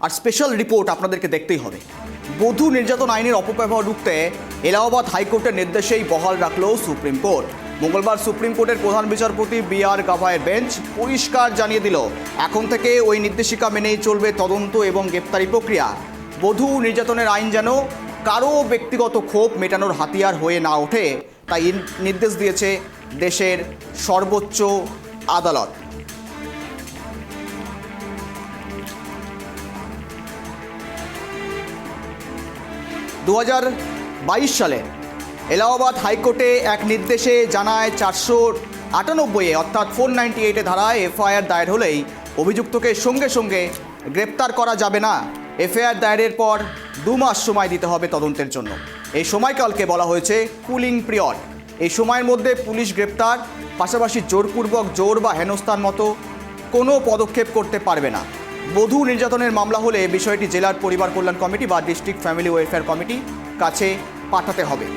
আর special report আপনাদেরকে দেখতেই হবে। বধূ নির্যাতন আইনের অপব্যবহার রুখতে এলাহাবাদ হাইকোর্টের নির্দেশেই বহাল রাখল সুপ্রিম কোর্ট। মঙ্গলবার সুপ্রিম কোর্টের প্রধান বিচারপতি BR গাভাইয়ের বেঞ্চ পরিষ্কার জানিয়ে দিল, এখন থেকে ওই নির্দেশিকা মেনেই চলবে তদন্ত এবং গ্রেপ্তারি প্রক্রিয়া। বধূ নির্যাতনের আইন যেন কারো ব্যক্তিগত ক্ষোভ মেটানোর হাতিয়ার হয়ে না ওঠে, তাই নির্দেশ দিয়েছে দেশের সর্বোচ্চ আদালত। দু সালে এলাহাবাদ হাইকোর্টে এক নির্দেশে জানায় 498 অর্থাৎ 498 ধারায় FIR দায়ের হলেই অভিযুক্তকে সঙ্গে সঙ্গে গ্রেপ্তার করা যাবে না। FIR দায়েরের পর 2 মাস সময় দিতে হবে তদন্তের জন্য। এই সময়কালকে বলা হয়েছে কুলিং পিরিয়ড। এই সময়ের মধ্যে পুলিশ গ্রেপ্তার, পাশাপাশি জোরপূর্বক জোর বা হেনস্থার মতো কোনো পদক্ষেপ করতে পারবে না। বধূ নির্যাতনের মামলা হলে বিষয়টি জেলার পরিবার কল্যাণ কমিটি বা ডিস্ট্রিক্ট ফ্যামিলি ওয়েলফেয়ার কমিটি কাছে পাঠাতে হবে।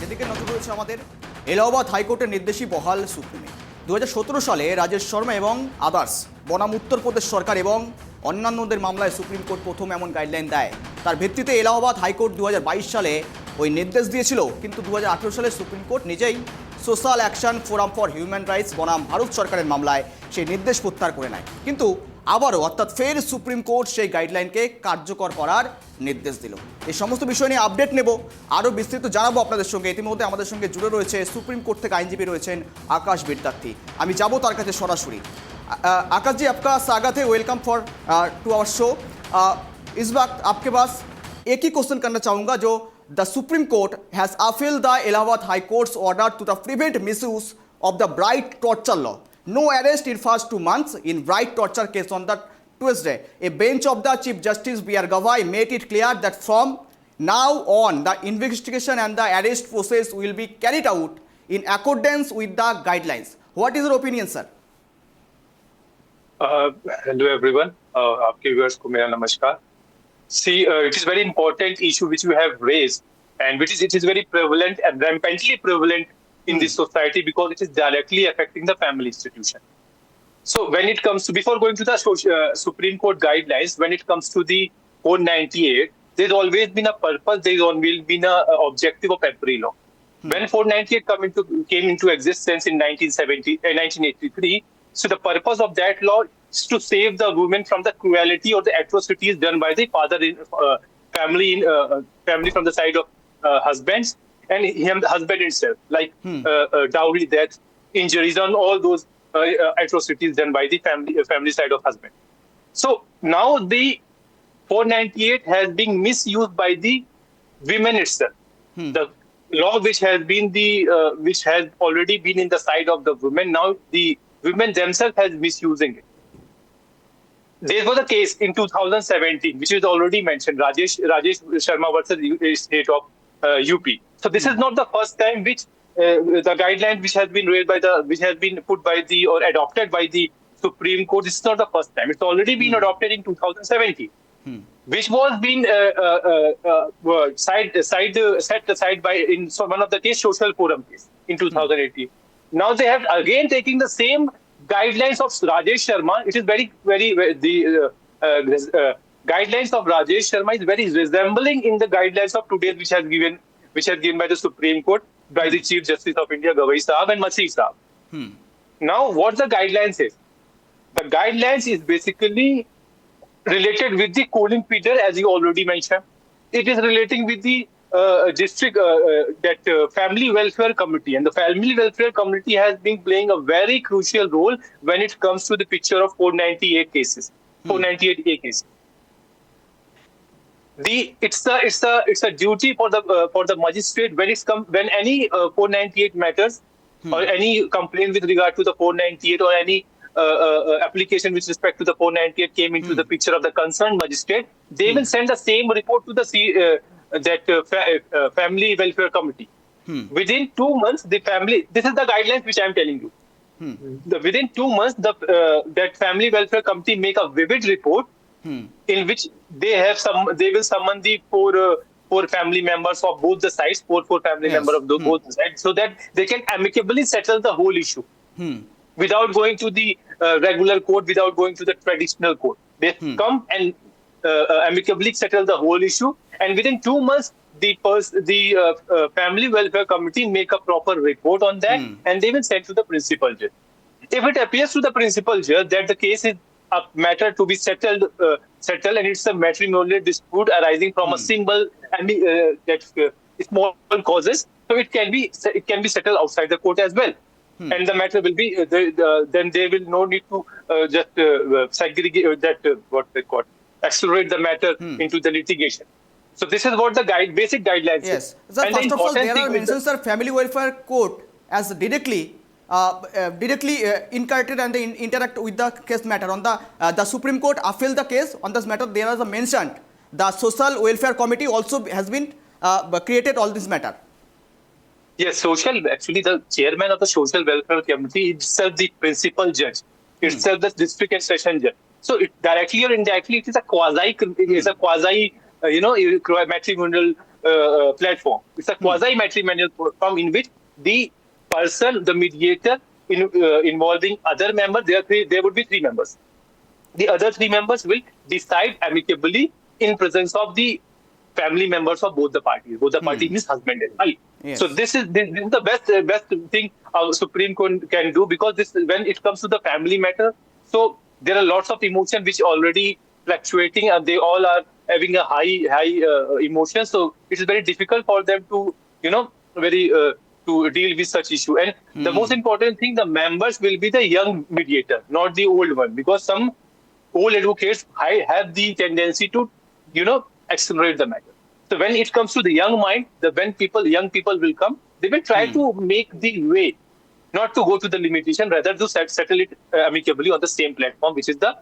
যেদিকে নজর রয়েছে আমাদের, এলাহাবাদ হাইকোর্টের নির্দেশই বহাল সুপ্রিমে। 2017 সালে রাজেশ শর্মা এবং আদার্স বনাম উত্তরপ্রদেশ সরকার এবং অন্যান্যদের মামলায় সুপ্রিম কোর্ট প্রথম এমন গাইডলাইন দেয়। তার ভিত্তিতে এলাহাবাদ হাইকোর্ট 2022 সালে ওই নির্দেশ দিয়েছিল, কিন্তু 2018 সালে সুপ্রিম কোর্ট নিজেই social action forum for human rights বনাম ভারত সরকারের মামলায় সেই নির্দেশ প্রত্যাহার করে নেয়। কিন্তু আবারও অর্থাৎ ফের সুপ্রিম কোর্ট সেই গাইডলাইনকে কার্যকর করার নির্দেশ দিল। এই সমস্ত বিষয় নিয়ে আপডেট নেব, আরও বিস্তৃত জানাবো আপনাদের সঙ্গে। ইতিমধ্যে আমাদের সঙ্গে জুড়ে রয়েছে সুপ্রিম কোর্ট থেকে আইনজীবী রয়েছেন আকাশ বিদ্যার্থী। আমি যাব তার কাছে সরাসরি। आकाश जी, आपका स्वागत है, welcome for to our show. इस वक्त आपके पास एक ही क्वेश्चन करना चाहूँगा, जो the supreme court has appeal the Allahabad high court's order to the prevent misuse of the bright torture law. No arrest in first 2 months in bright torture case on the Tuesday. A bench of the Chief Justice B.R. Gavai made it clear that from now on the investigation and the arrest process will be carried out in accordance with the guidelines. What is your opinion, sir? Hello everyone. आपके viewers को मेरा नमस्कार. See, it is very important issue which we have raised, and it is very prevalent and rampantly prevalent in this society because it is directly affecting the family institution. So when it comes to, before going to the Supreme Court guidelines, when it comes to the 498, there's always been a purpose, there's always been a objective of every law. When 498 came into existence in 1983, so the purpose of that law is to save the women from the cruelty or the atrocities done by the father in family from the side of husbands and the husband himself, like dowry, death, injuries, and all those atrocities done by the family side of husband. So now the 498 has been misused by the women itself. The law which has already been in the side of the women, now the women themselves has misusing it. There was a case in 2017, which is already mentioned, Rajesh Sharma versus state of UP. So this is not the first time which the guideline which has been put by the or adopted by the Supreme Court. This is not the first time. It's already been adopted in 2017, which was been set aside by in one of the case, social forum case in 2018. Now they have again taking the same guidelines of Rajesh Sharma. It is very guidelines of Rajesh Sharma is very resembling in the guidelines of today, which has given by the Supreme Court by the Chief Justice of India, Gavai Sahab and Masih Sahab. Now, what the guidelines is? The guidelines is basically related with the cooling period, as you already mentioned. It is relating with the district family welfare committee, and the family welfare committee has been playing a very crucial role when it comes to the picture of 498 cases, 498A cases. It's a duty for the magistrate when any 498 matters or any complaint with regard to the 498 or any application with respect to the 498 came into the picture of the concerned magistrate, they will send the same report to the family welfare committee. Within 2 months, this is the guidelines which I am telling you. Within 2 months, that family welfare committee make a vivid report in which they will summon the four family members of both the sides, four family members of both the sides, so that they can amicably settle the whole issue without going to the regular court, without going to the traditional court. They come and amicably settle the whole issue, and within 2 months, the family welfare committee make a proper report on that, and they will send to the principal judge. If it appears to the principal judge that the case is a matter to be settled, and it's a matrimonial dispute arising from a single small causes, so it can be settled outside the court as well, and the matter will be then they will no need to just segregate what they call accelerate the matter into the litigation. So this is what the basic guidelines. Yes, sir. First of all, there are mentions, sir, family welfare court as directly inculcated and interact with the case matter. On the Supreme Court appeal the case on this matter, there is a mention. The social welfare committee also has been created all this matter. Yes, actually the chairman of the social welfare committee itself the principal judge, itself the district and session judge. So it directly or indirectly it is a quasi matrimonial platform. It's a quasi matrimonial platform in which the person, the mediator, involving other members, there would be 3 members. The other 3 members will decide amicably in presence of the family members of both the parties. Both the parties means husband and wife. Yes. So this is the best thing our Supreme Court can do, because when it comes to the family matter, so there are lots of emotion which already fluctuating, and they all are having a high emotion. So it is very difficult for them to to deal with such issue. And the most important thing, the members will be the young mediator, not the old one, because some old advocates have the tendency to accelerate the matter. So when it comes to the young mind, when young people will come, they will try to make the way, not to go to the limitation, rather to settle it amicably on the same platform, which is the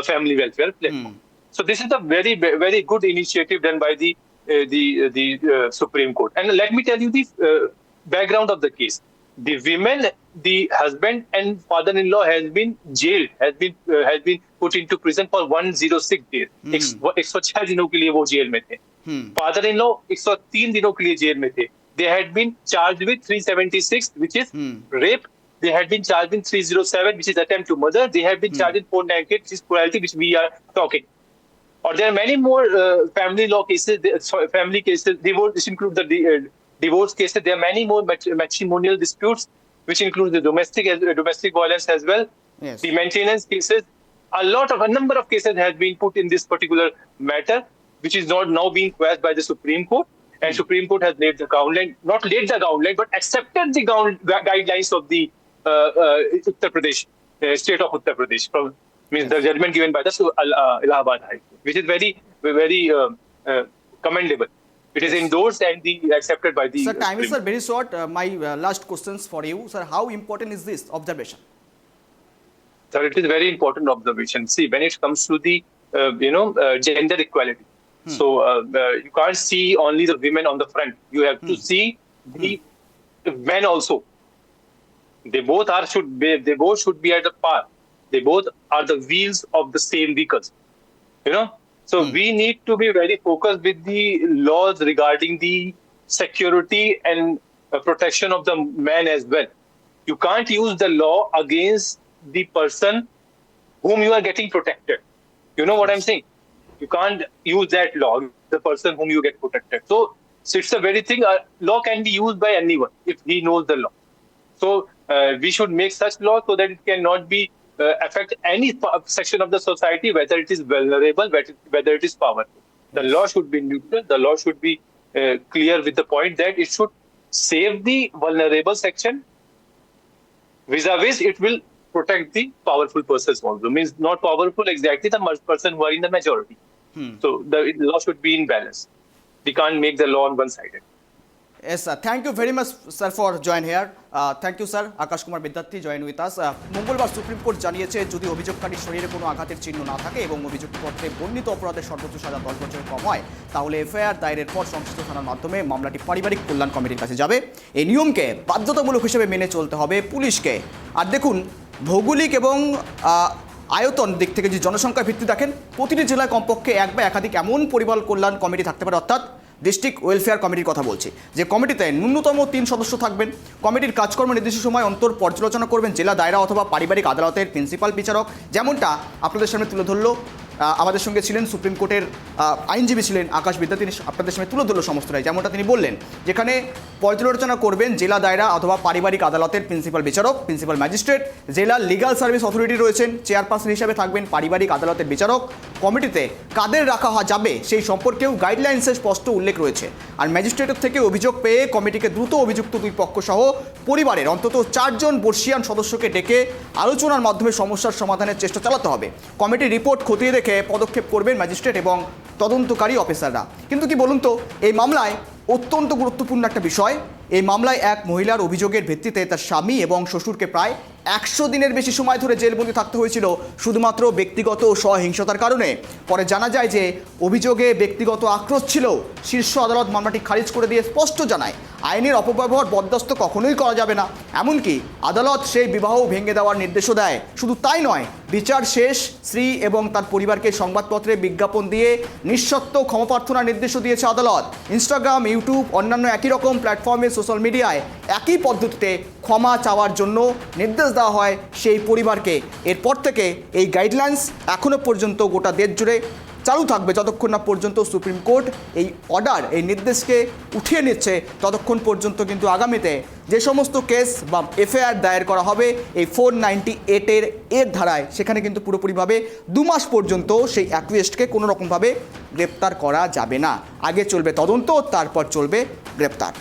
family welfare platform. So this is a very, very good initiative done by the Supreme Court. And let me tell you the background of the case. The women, the husband and father-in-law has been jailed, has been put into prison for 106 days. 106 दिनों के लिए वो jail में थे. Father-in-law 103 दिनों के लिए jail में थे. They had been charged with 376, which is rape. They had been charged in 307, which is attempt to murder. They have been charged in 498, which is cruelty, which we are talking. Or there are many more family law cases, family cases. This includes the divorce cases. There are many more matrimonial disputes, which includes the domestic violence as well. Yes. The maintenance cases. A number of cases has been put in this particular matter, which is not now being quashed by the Supreme Court. And Supreme Court has laid the guideline, not laid the guideline, but accepted the guidelines of the Uttar Pradesh, state of Uttar Pradesh, means the judgment given by the Allahabad High Court, which is very, very commendable. It is endorsed and accepted by the. Sir, time is very short. My last questions for you, sir. How important is this observation? Sir, it is very important observation. See, when it comes to the gender equality, so you can't see only the women on the front. You have to see the men also. They both should be at a par. They both are the wheels of the same vehicles. So we need to be very focused with the laws regarding the security and protection of the man as well. You can't use the law against the person whom you are getting protected. You know what I'm saying? You can't use that law, the person whom you get protected. So it's a very thing. Law can be used by anyone if he knows the law. So we should make such law so that it cannot be affect any section of the society, whether it is vulnerable, whether it is powerful. The law should be neutral. The law should be clear with the point that it should save the vulnerable section. Vis-a-vis, it will protect the powerful persons also. Means not powerful exactly the person who are in the majority. So the law should be in balance. We can't make the law on one-sided. Yes, sir. Thank you very much, sir, for join here. Thank you, sir. Akash Kumar Vidyarthi join with us. মঙ্গলবার supreme court জানিয়েছে যদি অভিযোগকারীর শরীরে কোনো আঘাতের চিহ্ন না থাকে এবং অভিযোগপত্রে বর্ণিত অপরাধের সর্বোচ্চ সাজা 10 বছরের কম হয়, তাহলে এফআইআর দায়েরের পর সংশ্লিষ্ট থানার মাধ্যমে মামলাটি পারিবারিক কল্যাণ কমিটির কাছে যাবে। এই নিয়মকে বাধ্যতামূলক হিসেবে মেনে চলতে হবে পুলিশকে। আর দেখুন, ভৌগোলিক এবং আয়তন দিক থেকে যে জনসংখ্যার ভিত্তি দেখেন, প্রতিটি জেলায় কমপক্ষে এক বা একাধিক এমন পরিবার কল্যাণ কমিটি থাকতে পারে, অর্থাৎ ডিস্ট্রিক্ট ওয়েলফেয়ার কমিটির কথা বলছি, যে কমিটিতে ন্যূনতম 3 সদস্য থাকবেন। কমিটির কাজকর্ম নির্দিষ্ট সময় অন্তর পর্যালোচনা করবেন জেলা দায়রা অথবা পারিবারিক আদালতের প্রিন্সিপাল বিচারক। যেমনটা আপনাদের সামনে তুলে ধরলো, আমাদের সঙ্গে ছিলেন সুপ্রিম কোর্টের আইনজীবী ছিলেন আকাশ বিদ্যা, তিনি আপনাদের সামনে তুলে ধরলো সমস্তটাই। যেমনটা তিনি বললেন, যেখানে পর্যালোচনা করবেন জেলা দায়রা অথবা পারিবারিক আদালতের প্রিন্সিপাল বিচারক, প্রিন্সিপাল ম্যাজিস্ট্রেট। জেলা লিগাল সার্ভিস অথরিটি রয়েছেন, চেয়ারপারসন হিসাবে থাকবেন পারিবারিক আদালতের বিচারক। কমিটিতে কাদের রাখা যাবে সেই সম্পর্কেও গাইডলাইন্সে স্পষ্ট উল্লেখ রয়েছে। আর ম্যাজিস্ট্রেটের থেকে অভিযোগ পেয়ে কমিটিকে দ্রুত অভিযুক্ত দুই পক্ষ সহ পরিবারের অন্তত 4 জন বর্ষিয়ান সদস্যকে ডেকে আলোচনার মাধ্যমে সমস্যার সমাধানের চেষ্টা চালাতে হবে। কমিটির রিপোর্ট খতিয়ে দেখে পদক্ষেপ করবেন ম্যাজিস্ট্রেট এবং তদন্তকারী অফিসাররা। কিন্তু কি বলুন তো, এই মামলায় অত্যন্ত গুরুত্বপূর্ণ একটা বিষয়, এই মামলায় এক মহিলার অভিযোগের ভিত্তিতে তার স্বামী এবং শ্বশুরকে প্রায় 100 দিনের বেশি সময় ধরে জেলবন্দি থাকতে হয়েছিল শুধুমাত্র ব্যক্তিগত সহিংসতার কারণে। পরে জানা যায় যে অভিযোগে ব্যক্তিগত আক্রোশ ছিল। শীর্ষ আদালত মামলাটি খারিজ করে দিয়ে স্পষ্ট জানায় আইনের অপব্যবহার বরদাস্ত কখনোই করা যাবে না। এমনকি আদালত সেই বিবাহ ভেঙে দেওয়ার নির্দেশও দেয়। শুধু তাই নয়, বিচার শেষ স্ত্রী এবং তার পরিবারকে সংবাদপত্রে বিজ্ঞাপন দিয়ে নিঃশর্ত ক্ষমা প্রার্থনার নির্দেশও দিয়েছে আদালত। ইনস্টাগ্রাম, ইউটিউব, অন্যান্য একই রকম প্ল্যাটফর্মে সোশ্যাল মিডিয়ায় একই পদ্ধতিতে ক্ষমা চাওয়ার জন্য নির্দেশ দেওয়া হয় সেই পরিবারকে। এরপর থেকে এই গাইডলাইন্স এখনও পর্যন্ত গোটা দেশ জুড়ে চালু থাকবে যতক্ষণ না পর্যন্ত সুপ্রিম কোর্ট এই অর্ডার, এই নির্দেশকে উঠিয়ে নিচ্ছে, ততক্ষণ পর্যন্ত কিন্তু আগামীতে যে সমস্ত কেস বা এফআইআর দায়ের করা হবে এই 498 এর ধারায়, সেখানে কিন্তু পুরোপুরিভাবে 2 মাস পর্যন্ত সেই অ্যাকুয়েস্টকে কোনো রকমভাবে গ্রেপ্তার করা যাবে না। আগে চলবে তদন্ত, তারপর চলবে গ্রেপ্তার।